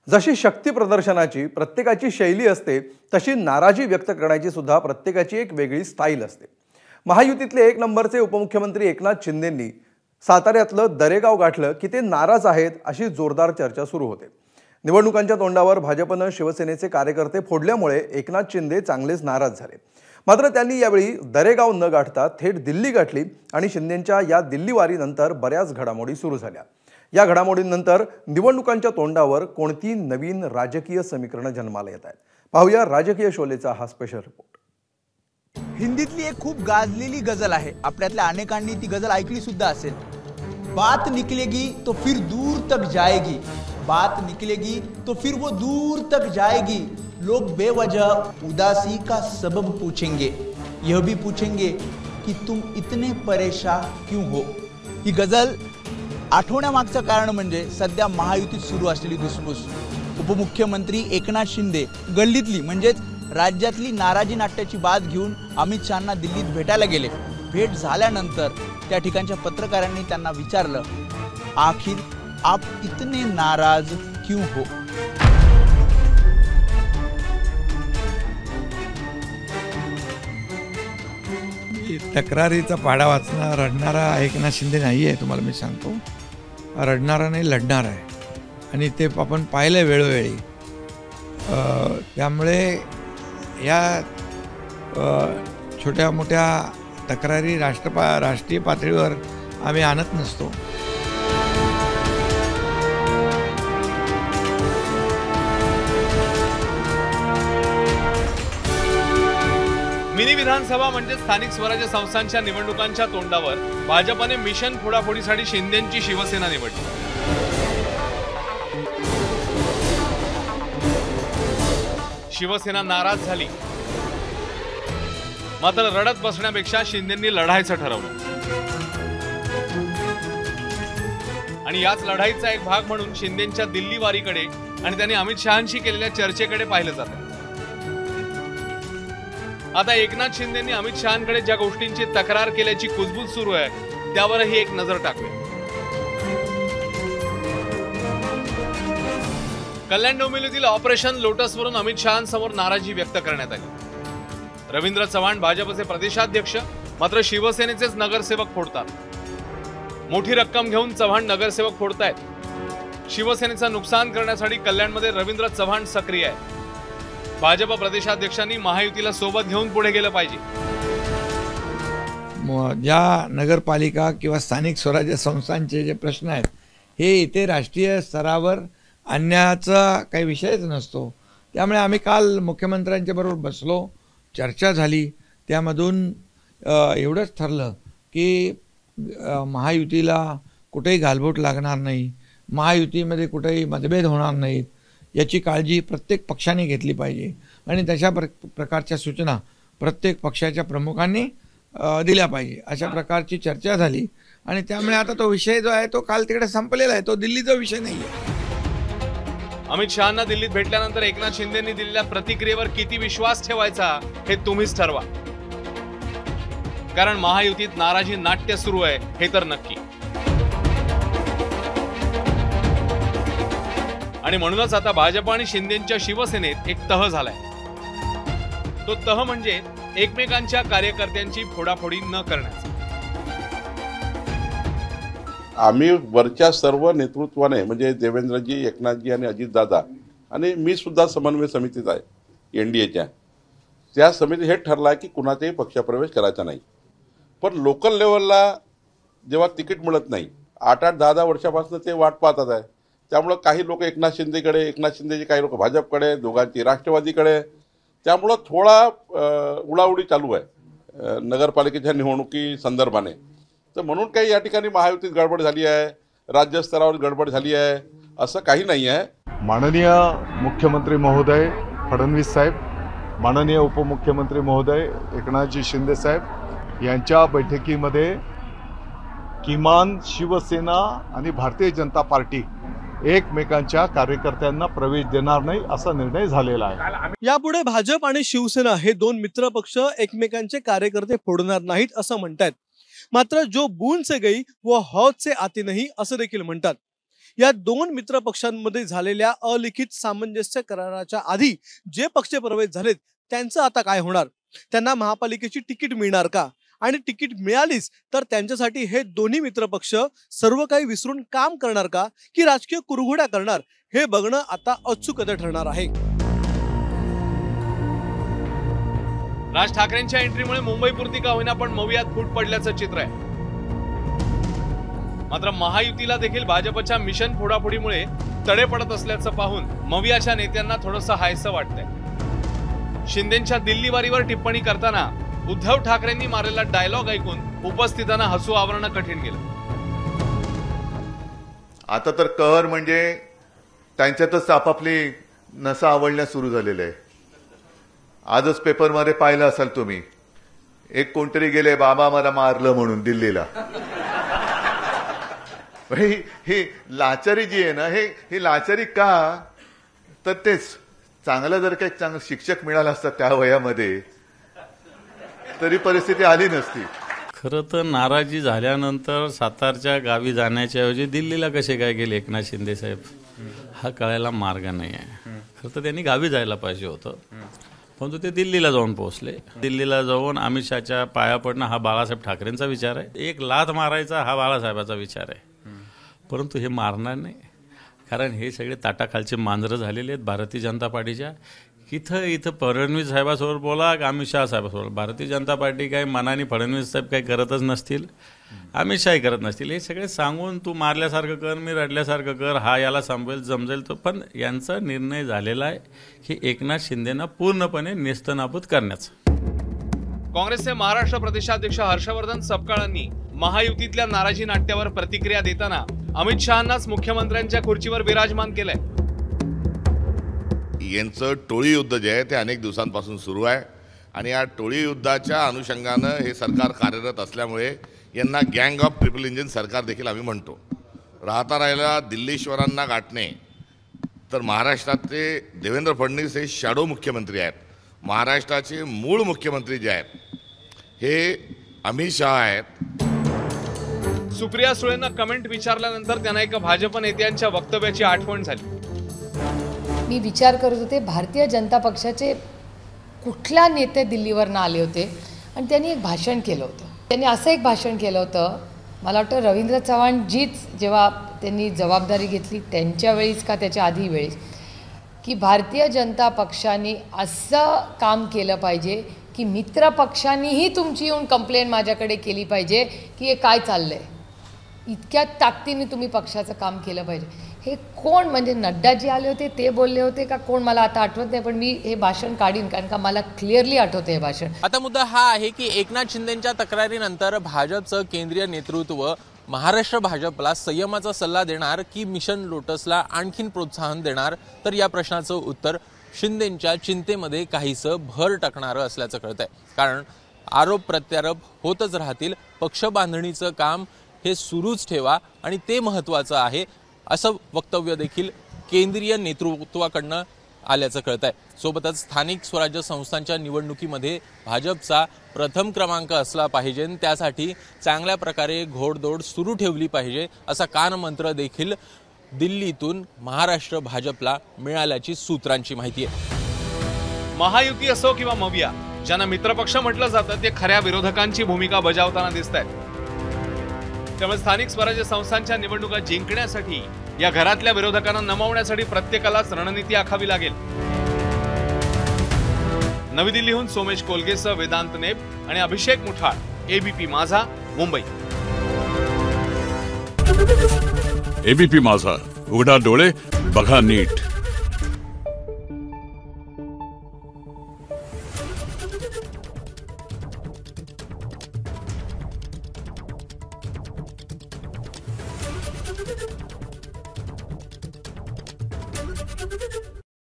जशी शक्ती प्रदर्शनाची प्रत्येकाची शैली असते, तशी नाराजी व्यक्त करण्याची सुद्धा प्रत्येकाची एक वेगळी स्टाईल असते। महायुतीतले एक नंबरचे उपमुख्यमंत्री एकनाथ शिंदेंनी साताऱ्यातलं दरेगाव गाठलं की ते नाराज आहेत अशी जोरदार चर्चा सुरू होते। निवडणुकांच्या तोंडावर भाजपनं शिवसेनेचे कार्यकर्ते फोडल्यामुळे एकनाथ शिंदे चांगलेच नाराज झाले। मात्र त्यांनी यावेळी दरेगाव न गाठता थेट दिल्ली गाठली आणि शिंदेंच्या या दिल्लीवारीनंतर बऱ्याच घडामोडी सुरू झाल्या। या घडामोडींनंतर निवडणुकांच्या तोंडावर कोणती नवीन राजकीय समीकरणं जन्माला येत आहेत, पाहूया राजकीय शोलेचा हा स्पेशल रिपोर्ट। हिंदीतली एक खूप गाजलेली गजल आहे, आपल्यातल्या अनेकांनी ती गजल ऐकली सुद्धा असेल। बात निकलेगी तो फिर दूर तक जाएगी, बात निकलेगी तो फिर वो दूर तक जाएगी, लोग बेवजह उदासी का सबब पूछेंगे, यह भी पूछेंगे कि तुम इतने परेशान क्यों हो। ही गजल आठवण्यामागचं कारण म्हणजे सध्या महायुतीत सुरू असलेली धुसफूस। उपमुख्यमंत्री एकनाथ शिंदे गल्लीतली म्हणजेच राज्यातली नाराजी नाट्याची बात घेऊन अमित शहांना दिल्लीत भेटायला गेले। भेट झाल्यानंतर त्या ठिकाणच्या पत्रकारांनी त्यांना विचारलं, आखिर आप इतने नाराज क्यों हो। तक्रारीचा पाढा वाचणारा रडणारा एकनाथ शिंदे नाही आहे, तुम्हाला मी सांगतो। रडणारा नाही, लढणार आहे आणि ते आपण पाहिलं वेळोवेळी। त्यामुळे या छोट्या मोठ्या तक्रारी राष्ट्रीय पातळीवर आम्ही आणत नसतो। मिनी विधानसभा म्हणजे स्थानिक स्वराज्य संस्थांच्या निवडणुकांच्या तोंडावर भाजपने मिशन फोडाफोडीसाठी शिंदेंची शिवसेना निवडली। शिवसेना नाराज झाली, मात्र रडत बसण्यापेक्षा शिंदेंनी लढायचं ठरवलं आणि याच लढाईचा एक भाग म्हणून शिंदेंच्या दिल्ली वारीकडे आणि त्यांनी अमित शहांशी केलेल्या चर्चेकडे पाहिलं जातं। आता एकनाथ शिंदेंनी अमित शहांकडे ज्या गोष्टींची तक्रार केल्याची कुजबूज सुरू आहे त्यावरही एक नजर टाकूया। कल्याण डोंबिवलीतील ऑपरेशन लोटसवरून अमित शहांसमोर नाराजी व्यक्त करण्यात आली। रवींद्र चव्हाण भाजपचे प्रदेशाध्यक्ष, मात्र शिवसेनेचेच नगरसेवक फोडतात। मोठी रक्कम घेऊन चव्हाण नगरसेवक फोडतायत। शिवसेनेचं नुकसान करण्यासाठी कल्याणमध्ये रवींद्र चव्हाण सक्रिय आहे। भाजप प्रदेशाध्यक्षांनी महायुतीला सोबत घेऊन पुढे गेलं पाहिजे। ज्या नगरपालिका किंवा स्थानिक स्वराज्य संस्थांचे जे प्रश्न आहेत हे इथे राष्ट्रीय स्तरावर आणण्याचा काही विषयच नसतो। त्यामुळे आम्ही काल मुख्यमंत्र्यांच्या बरोबर बसलो, चर्चा झाली, त्यामधून एवढंच ठरलं की महायुतीला कुठेही गालबोट लागणार नाही, महायुतीमध्ये कुठेही मतभेद होणार नाहीत याची काळजी प्रत्येक पक्षाने घेतली पाहिजे आणि तशा प्रकारच्या सूचना प्रत्येक पक्षाच्या प्रमुखांनी दिल्या पाहिजे, अशा प्रकारची चर्चा झाली। आणि त्यामुळे आता तो विषय जो आहे तो काल तिकडे संपलेला आहे, तो दिल्लीचा विषय नाही आहे। अमित शहांना दिल्लीत भेटल्यानंतर एकनाथ शिंदेंनी दिलेल्या प्रतिक्रियेवर किती विश्वास ठेवायचा हे तुम्हीच ठरवा, कारण महायुतीत नाराजी नाट्य सुरू आहे हे तर नक्की। आणि म्हणूनच आता भाजप आणि शिंदेंच्या शिवसेनेत एक तह झालाय। तो तह म्हणजे एकमेकांच्या कार्यकर्त्यांची फोडाफोडी न करण्याचा। आम्ही वरच्या सर्व नेतृत्वाने म्हणजे देवेंद्रजी, एकनाथजी आणि अजितदादा आणि मी सुद्धा समन्वय समितीत आहे एनडीएच्या, त्या समिती हे ठरलं की कुणाचाही पक्षप्रवेश करायचा नाही। पण लोकल लेवलला जेव्हा तिकीट मिळत नाही, 8-8, 10-10 वर्षापासून ते वाट पाहतात आहे। त्यामुळं काही लोक एकनाथ शिंदेकडे, एकनाथ शिंदेचे काही लोक भाजपकडे, दोघांची राष्ट्रवादीकडे, त्यामुळं थोडा उडाउडी चालू आहे नगरपालिकेच्या निवडणुकी संदर्भाने। तर म्हणून काही या ठिकाणी महायुतीत गडबड झाली आहे, राज्यस्तरावर गडबड झाली आहे असं काही नाही आहे। माननीय मुख्यमंत्री महोदय फडणवीस साहेब, माननीय उपमुख्यमंत्री महोदय एकनाथजी शिंदे साहेब यांच्या बैठकीमध्ये किमान शिवसेना आणि भारतीय जनता पार्टी एकमेकांच्या कार्यकर्त्यांना प्रवेश देणार नाही असा निर्णय झालेला आहे। यापुढे भाजप आणि शिवसेना हे दोन मित्र पक्ष एकमेकांचे कार्यकर्ते फोडणार नाहीत असं म्हणतात। मात्र जो बूंद से गई वो हौद से आती नहीं असं देखील म्हणतात। या दोन मित्र पक्षांमध्ये झालेल्या अलिखित सामंजस्य कराराच्या आधी जे पक्ष प्रवेश झालेत त्यांचं आता काय होणार? त्यांना महापालिकेची तिकीट मिळणार का? आणि तिकीट मिळालीच तर त्यांच्यासाठी हे दोन्ही मित्रपक्ष सर्व काही विसरून काम करणार का की राजकीय कुरघोड्या करणार? हे बघणं आता अचूकता ठरणार आहे. राज ठाकरेंच्या एंट्रीमुळे मुंबईपुरती का होईना पण मवियात फूट पडल्याचं चित्र आहे. मात्र महायुतीला देखील भाजपच्या मिशन फोडाफोडीमुळे तडे पडत असल्याचं पाहून मवियाच्या नेत्यांना थोडंसं हायसं वाटतंय. शिंदेंच्या दिल्ली वारीवर टिप्पणी करताना उद्धव ठाकरेंनी मारलेला डायलॉग ऐकून उपस्थितांना हसू आवरणं कठीण गेलं. आता तर कहर म्हणजे त्यांच्यातच आपापली नसा आवडण्यास सुरू झालेले आहे. आजच पेपरमध्ये पाहिलं असाल तुम्ही, एक कोणतरी गेले बाबा मला मारलं म्हणून दिल्लीला. ही लाचारी जी आहे ना, ही लाचारी का? तर तेच चांगला जर काही चांगला शिक्षक मिळाला असता त्या वयामध्ये तरी परिस्थिती आली नसती. खरं तर नाराजी झाल्यानंतर सातारच्या गावी जाण्याच्या ऐवजी दिल्लीला कसे काय गेले एकनाथ शिंदे साहेब हा कळायला मार्ग नाही आहे. खरं तर त्यांनी गावी जायला पाहिजे होतं, परंतु ते दिल्लीला जाऊन पोहोचले. दिल्लीला जाऊन अमित शहाच्या पाया पडणं हा बाळासाहेब ठाकरेंचा विचार आहे, एक लाथ मारायचा हा बाळासाहेबाचा विचार आहे. परंतु हे मारणार नाही, कारण हे सगळे ताटाखालचे मांजरं झालेले आहेत भारतीय जनता पार्टीच्या. इथं फडणवीस साहेबासोबत बोला की अमित शहा साहेबासोबत. भारतीय जनता पार्टी काय मनाने फडणवीस साहेब काही करतच नसतील, अमित शहाही करत नसतील. हे सगळे सांगून तू मारल्यासारखं कर, मी रडल्यासारखं कर, हा याला संपवेल जमजेल तो. पण यांचा निर्णय झालेला आहे की एकनाथ शिंदेना पूर्णपणे नेस्तनाबूत करण्याचा. काँग्रेसचे महाराष्ट्र प्रदेशाध्यक्ष हर्षवर्धन सपकाळांनी महायुतीतल्या नाराजी नाट्यावर प्रतिक्रिया देताना अमित शहांनाच मुख्यमंत्र्यांच्या खुर्चीवर विराजमान केलंय. यांचं टोळी युद्ध जे आहे ते अनेक दिवसांपासून सुरू आहे आणि या टोळी युद्धाच्या अनुषंगानं हे सरकार कार्यरत असल्यामुळे यांना गँग ऑफ ट्रिपल इंजिन सरकार देखील आम्ही म्हणतो. राहता राहिला दिल्लीश्वरांना गाठणे, तर महाराष्ट्राचे देवेंद्र फडणवीस हे शॅडो मुख्यमंत्री आहेत. महाराष्ट्राचे मूळ मुख्यमंत्री जे आहेत हे अमित शहा आहेत. सुप्रिया सुळेंना कमेंट विचारल्यानंतर त्यांना एका भाजप नेत्यांच्या वक्तव्याची आठवण झाली. मी विचार करत होते भारतीय जनता पक्षाचे कुठल्या नेते दिल्लीवरनं आले होते आणि त्यांनी एक भाषण केलं होतं. त्यांनी असं एक भाषण केलं होतं, मला वाटतं रवींद्र चव्हाणजीच जेव्हा त्यांनी जबाबदारी घेतली त्यांच्या वेळीच का त्याच्या आधी वेळेस, की भारतीय जनता पक्षाने असं काम केलं पाहिजे की मित्र पक्षांनीही तुमची येऊन कंप्लेंट माझ्याकडे केली पाहिजे की हे काय चाललंय, इतक्या ताकदीने तुम्ही पक्षाचं काम केलं पाहिजे. हे कोण, म्हणजे नड्डाजी आले होते ते बोलले होते का कोण मला आता आठवत नाही, पण मी हे भाषण काढीन कारण का मला क्लिअरली आठवतं हे भाषण. आता मुद्दा हा आहे की एकनाथ शिंदेंच्या तक्रारीनंतर भाजपचं केंद्रीय नेतृत्व महाराष्ट्र भाजपला संयमाचा सल्ला देणार की मिशन लोटसला आणखीन प्रोत्साहन देणार, तर या प्रश्नाचं उत्तर शिंदेंच्या चिंतेमध्ये काहीसं भर टाकणारं असल्याचं कळतंय. कारण आरोप प्रत्यारोप होतच राहतील, पक्ष बांधणीचं काम हे सुरूच ठेवा आणि ते महत्त्वाचं आहे, असं वक्तव्य देखील केंद्रीय नेतृत्वाकडनं आल्याचं कळतंय. सोबतच स्थानिक स्वराज्य संस्थांच्या निवडणुकीमध्ये भाजपचा प्रथम क्रमांक असला पाहिजे, त्यासाठी चांगल्या प्रकारे घोडदौड सुरू ठेवली पाहिजे असा कानमंत्र देखील दिल्लीतून महाराष्ट्र भाजपला मिळाल्याची सूत्रांची माहिती आहे. महायुती असो किंवा मविया, ज्यांना मित्रपक्ष म्हटलं जातं ते खऱ्या विरोधकांची भूमिका बजावताना दिसत आहेत. त्यामुळे स्थानिक स्वराज्य संस्थांच्या निवडणुका जिंकण्यासाठी या घरातल्या विरोधकांना नमवण्यासाठी प्रत्येकालाच रणनीती आखावी लागेल. नवी दिल्लीहून सोमेश कोलगेसह वेदांत नेब आणि अभिषेक मुठाळ, एबीपी माझा, मुंबई. एबीपी माझा, उघडा डोळे बघा नीट. Thank you.